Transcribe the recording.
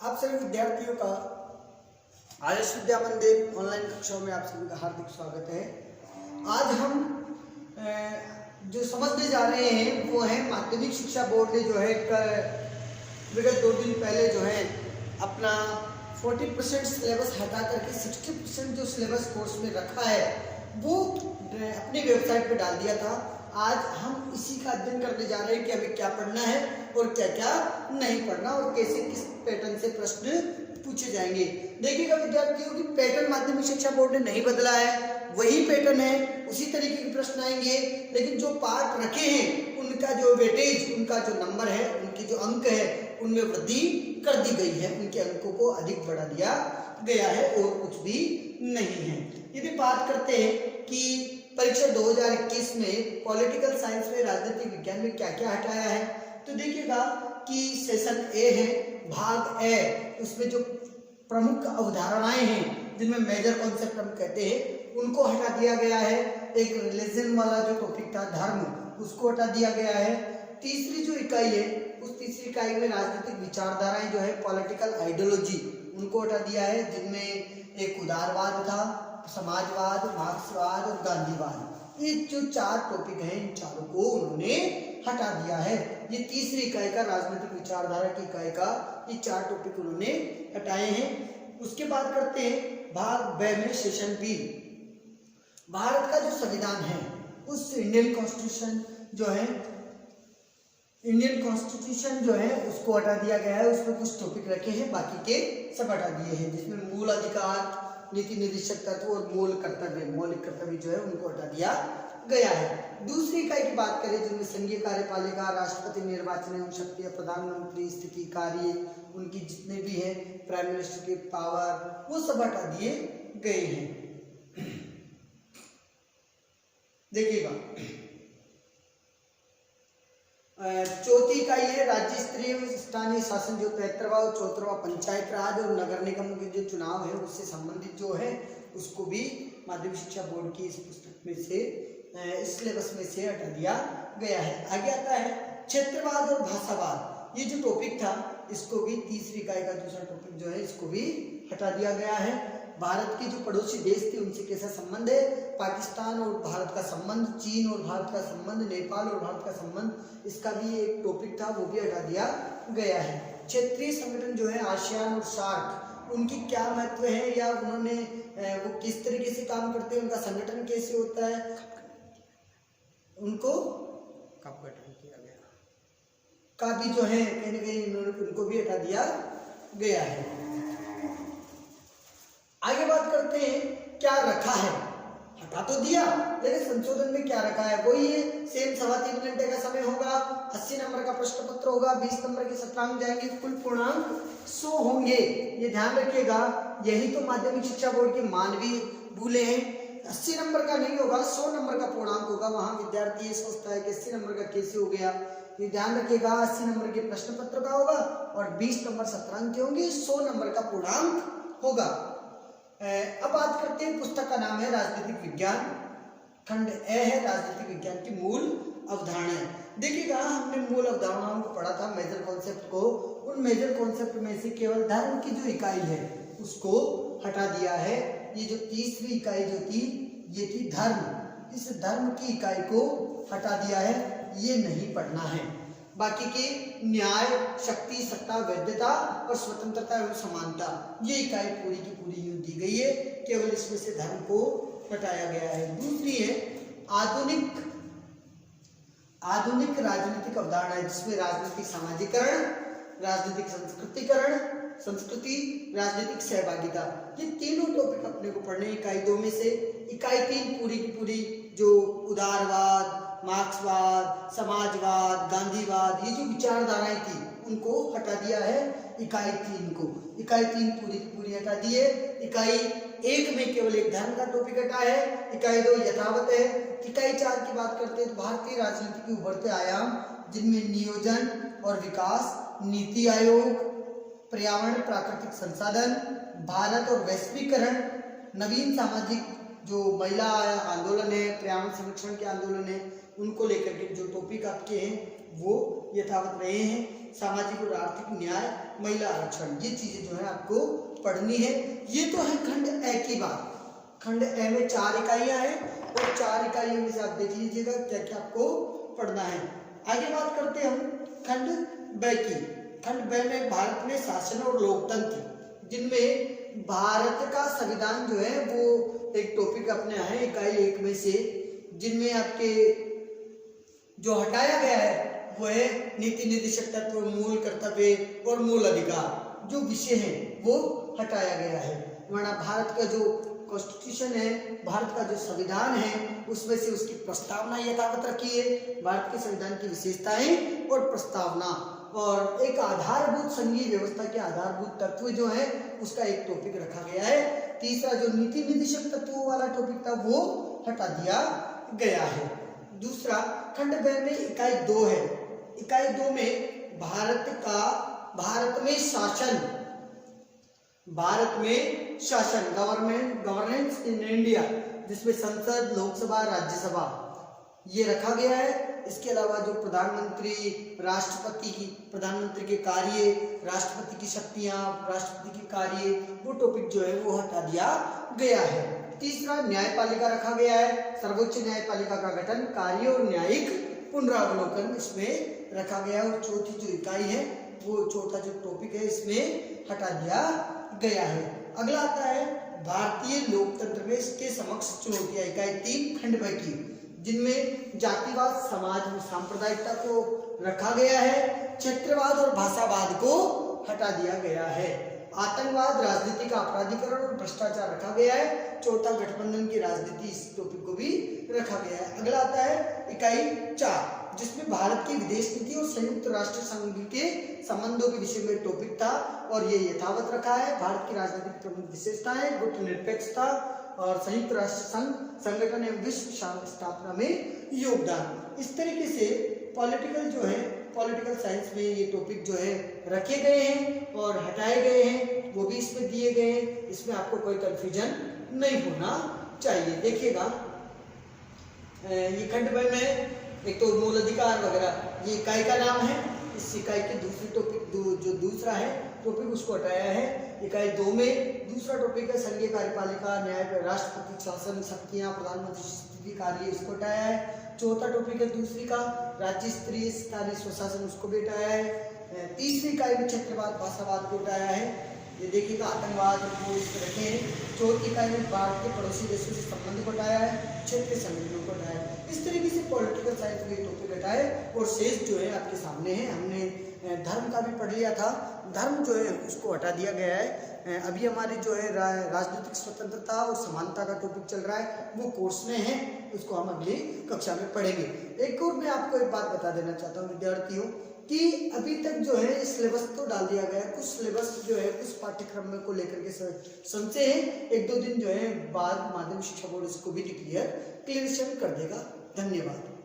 आप सभी विद्यार्थियों का आदर्श विद्या मंदिर ऑनलाइन कक्षाओं में आप सभी का हार्दिक स्वागत है। आज हम जो समझने जा रहे हैं वो है माध्यमिक शिक्षा बोर्ड ने जो है विगत 2 दिन पहले जो है अपना 40% सिलेबस हटा करके 60% जो सिलेबस कोर्स में रखा है वो अपनी वेबसाइट पे डाल दिया था। आज हम इसी का अध्ययन करने जा रहे हैं कि हमें क्या पढ़ना है और क्या क्या नहीं पढ़ना और कैसे किस पैटर्न से प्रश्न पूछे जाएंगे। देखिएगा विद्यार्थियों की पैटर्न माध्यमिक शिक्षा बोर्ड ने नहीं बदला है, वही पैटर्न है, उसी तरीके के प्रश्न आएंगे, लेकिन जो पार्ट रखे हैं उनका जो वेटेज, उनका जो नंबर है, उनके जो अंक है उनमें वृद्धि कर दी गई है, उनके अंकों को अधिक बढ़ा दिया गया है और कुछ भी नहीं है। यदि बात करते हैं कि परीक्षा 2021 में पॉलिटिकल साइंस में राजनीतिक विज्ञान में क्या क्या हटाया है, तो देखिएगा कि सेशन ए है, भाग ए, उसमें जो प्रमुख अवधारणाएं हैं जिनमें मेजर कॉन्सेप्ट हम कहते हैं उनको हटा दिया गया है। एक रिलीजन वाला जो टॉपिक था धर्म, उसको हटा दिया गया है। तीसरी जो इकाई है उस तीसरी इकाई में राजनीतिक विचारधाराएं जो है पॉलिटिकल आइडियोलॉजी, उनको हटा दिया है, जिनमें एक उदारवाद था, समाजवाद, मार्क्सवाद और गांधीवाद। ये जो 4 टॉपिक हैं इन चारों को उन्होंने हटा दिया है। ये तीसरी इकाई का राजनीतिक विचारधारा की इकाई का ये 4 टॉपिक उन्होंने हटाए हैं। उसके बाद करते हैं भाग ब में सेशन बी, भारत का जो संविधान है उस इंडियन कॉन्स्टिट्यूशन जो है उसको हटा दिया गया है। उसमें कुछ टॉपिक रखे हैं, बाकी के सब हटा दिए हैं, जिसमें मूल अधिकार, नीति निर्देशक तत्व और मौलिक कर्तव्य जो है उनको हटा दिया गया है। दूसरी इकाई की बात करें जिनमें संघीय कार्यपालिका, राष्ट्रपति निर्वाचन एवं शक्ति, प्रधानमंत्री स्थिति, कार्य, उनकी जितने भी हैं, प्राइम मिनिस्टर की पावर, वो सब हटा दिए गए हैं। देखिएगा चौथी इकाई है राज्य स्तरीय स्थानीय शासन, जो 33वां और 34वां पंचायत राज और नगर निगम के जो चुनाव है उससे संबंधित जो है उसको भी माध्यमिक शिक्षा बोर्ड की इस पुस्तक में से, इस सिलेबस में से हटा दिया गया है। आगे आता है क्षेत्रवाद और भाषावाद, ये जो टॉपिक था इसको भी तीसरी इकाई का दूसरा टॉपिक जो है इसको भी हटा दिया गया है। भारत के जो पड़ोसी देश थे उनसे कैसा संबंध है, पाकिस्तान और भारत का संबंध, चीन और भारत का संबंध, नेपाल और भारत का संबंध, इसका भी एक टॉपिक था वो भी हटा दिया गया है। क्षेत्रीय संगठन जो है आसियान और सार्क, उनकी क्या महत्व है या उन्होंने वो किस तरीके से काम करते हैं, उनका संगठन कैसे होता है, उनको कब गठन किया गया का भी जो है कहीं ना कहीं उनको भी हटा दिया गया है। आगे बात करते हैं क्या रखा है, हटा तो दिया लेकिन संशोधन में क्या रखा है वही है, सेम 3.25 घंटे का समय होगा, 80 नंबर का प्रश्न पत्र होगा, 20 नंबर के सत्रांक जाएंगे, कुल पूर्णांक 100 होंगे। ये ध्यान रखिएगा, यही तो माध्यमिक शिक्षा बोर्ड के मानवीय भूले हैं। 80 नंबर का नहीं होगा, 100 नंबर का पूर्णांक होगा। वहां विद्यार्थी ये सोचता है कि 80 नंबर का कैसे हो गया, ये ध्यान रखिएगा 80 नंबर के प्रश्न पत्र का होगा और 20 नंबर सत्रांक के होंगे, 100 नंबर का पूर्णांक होगा। अब बात करते हैं, पुस्तक का नाम है राजनीतिक विज्ञान, खंड ए है राजनीतिक विज्ञान की मूल अवधारणाएं। देखिएगा हमने मूल अवधारणाओं को पढ़ा था, मेजर कॉन्सेप्ट को, उन मेजर कॉन्सेप्ट में से केवल धर्म की जो इकाई है उसको हटा दिया है। ये जो तीसरी इकाई जो थी ये थी धर्म, इस धर्म की इकाई को हटा दिया है, ये नहीं पढ़ना है। बाकी के न्याय, शक्ति, सत्ता, वैधता और स्वतंत्रता एवं समानता, ये इकाई पूरी की पूरी यूं दी गई है, केवल इसमें से धर्म को हटाया गया है। दूसरी है आधुनिक राजनीतिक अवधारणा, जिसमें राजनीतिक सामाजिकरण, राजनीतिक संस्कृति, राजनीतिक सहभागिता, ये तीनों टॉपिक अपने को पढ़ने। इकाई 2 में से इकाई 3 पूरी की पूरी जो उदारवाद, मार्क्सवाद, समाजवाद, गांधीवाद, ये जो विचारधाराएं थी उनको हटा दिया है। इकाई 3 पूरी की पूरी हटा दी है। इकाई 1 में केवल एक धर्म का टॉपिक हटा है, इकाई 2 यथावत है। इकाई 4 की बात करते हैं तो भारतीय राजनीति के उभरते आयाम, जिनमें नियोजन और विकास, नीति आयोग, पर्यावरण प्राकृतिक संसाधन, भारत और वैश्वीकरण, नवीन सामाजिक जो महिला आंदोलन है, पर्यावरण संरक्षण के आंदोलन है, उनको लेकर के जो टॉपिक आपके हैं वो यथावत रहे हैं। सामाजिक और आर्थिक न्याय, महिला आरक्षण, ये चीजें जो है आपको पढ़नी है। ये तो है खंड ए की बात। खंड ए में 4 इकाइयां हैं और 4 इकाइयों में से आप देख लीजिएगा क्या क्या आपको पढ़ना है। आगे बात करते हैं हम खंड ब की। खंड ब में भारत में शासन और लोकतंत्र, जिनमें भारत का संविधान जो है वो एक टॉपिक अपने है इकाई 1 में से, जिनमें आपके जो हटाया गया है वो है नीति निर्देशक तत्व, मूल कर्तव्य और मूल अधिकार, जो विषय है वो हटाया गया है। वरना भारत का जो कॉन्स्टिट्यूशन है, भारत का जो संविधान है, उसमें से उसकी प्रस्तावना यथावत रखी है। भारत के संविधान की विशेषताएं और प्रस्तावना और एक आधारभूत संघीय व्यवस्था के आधारभूत तत्व जो है उसका एक टॉपिक रखा गया है। तीसरा जो नीति निर्देशक तत्वों वाला टॉपिक था वो हटा दिया गया है। दूसरा खंड ब में इकाई 2 है। इकाई 2 में भारत में शासन गवर्नेंस इन इंडिया, जिसमें संसद, लोकसभा, राज्यसभा ये रखा गया है। इसके अलावा जो प्रधानमंत्री के कार्य, राष्ट्रपति की शक्तियां, राष्ट्रपति के कार्य, वो टॉपिक जो है वो हटा दिया गया है। तीसरा न्यायपालिका रखा गया है। सर्वोच्च न्यायपालिका का गठन, कार्य और न्यायिक पुनरावलोकन इसमें रखा गया है। और चौथी जो इकाई है वो चौथा जो टॉपिक है इसमें हटा दिया गया है। अगला आता है भारतीय लोकतंत्र में इसके समक्ष चुनौतियां, इकाई 3 खंड ब की, जिनमें जातिवाद, समाज में सांप्रदायिकता को रखा गया है। क्षेत्रवाद और भाषावाद को हटा दिया गया है। आतंकवाद, राजनीति का अपराधीकरण और भ्रष्टाचार रखा गया है। चौथा गठबंधन की राजनीति, इस टॉपिक को भी रखा गया है। अगला आता है इकाई 4, जिसमें भारत की विदेश नीति और संयुक्त राष्ट्र संघ के संबंधों के विषय में टॉपिक था और ये यथावत रखा है। भारत की राजनीतिक प्रमुख विशेषताएं, गुटनिरपेक्षता और संयुक्त राष्ट्र संघ संगठन एवं विश्व स्थापना में योगदान। इस तरीके से पॉलिटिकल साइंस में ये टॉपिक जो है रखे गए हैं और हटाए गए हैं, वो भी इसमें दिए गए हैं। इसमें आपको कोई कंफ्यूजन नहीं होना चाहिए। देखिएगा ये खंड ब में एक तो मूल अधिकार वगैरह ये इकाई का नाम है। इस इकाई के दूसरी टॉपिक जो दूसरा है टॉपिक उसको हटाया है। इकाई 2 में दूसरा टॉपिक है संघीय कार्यपालिका, न्याय, राष्ट्रपति शासन शक्तियां, प्रधानमंत्री स्थिति कार्य, इसको हटाया है। चौथा टॉपिक है दूसरी का राज्य स्तरीय स्थानीय स्वशासन, उसको भी हटाया है। तीसरी इकाई में क्षेत्रवाद, भाषावाद को हटाया है। ये देखिएगा आतंकवाद को इस तरह के। चौथी इकाई में भारत के पड़ोसी देशों से संबंध को हटाया है, क्षेत्रीय संगठनों को हटाया है। इस तरीके से पॉलिटिकल साइंस में टॉपिक हटाए और शेष जो है आपके सामने है। हमने धर्म का भी पढ़ लिया था, धर्म जो है उसको हटा दिया गया है। अभी हमारी जो है राजनीतिक स्वतंत्रता और समानता का टॉपिक चल रहा है, वो कोर्स में है, उसको हम अगली कक्षा में पढ़ेंगे। एक और मैं आपको एक बात बता देना चाहता हूँ विद्यार्थियों कि अभी तक जो है सिलेबस तो डाल दिया गया है, कुछ सिलेबस जो है कुछ पाठ्यक्रम में को लेकर के संशय है। 1-2 दिन जो है बाद माध्यमिक शिक्षा बोर्ड इसको भी क्लियरेशन कर देगा। धन्यवाद।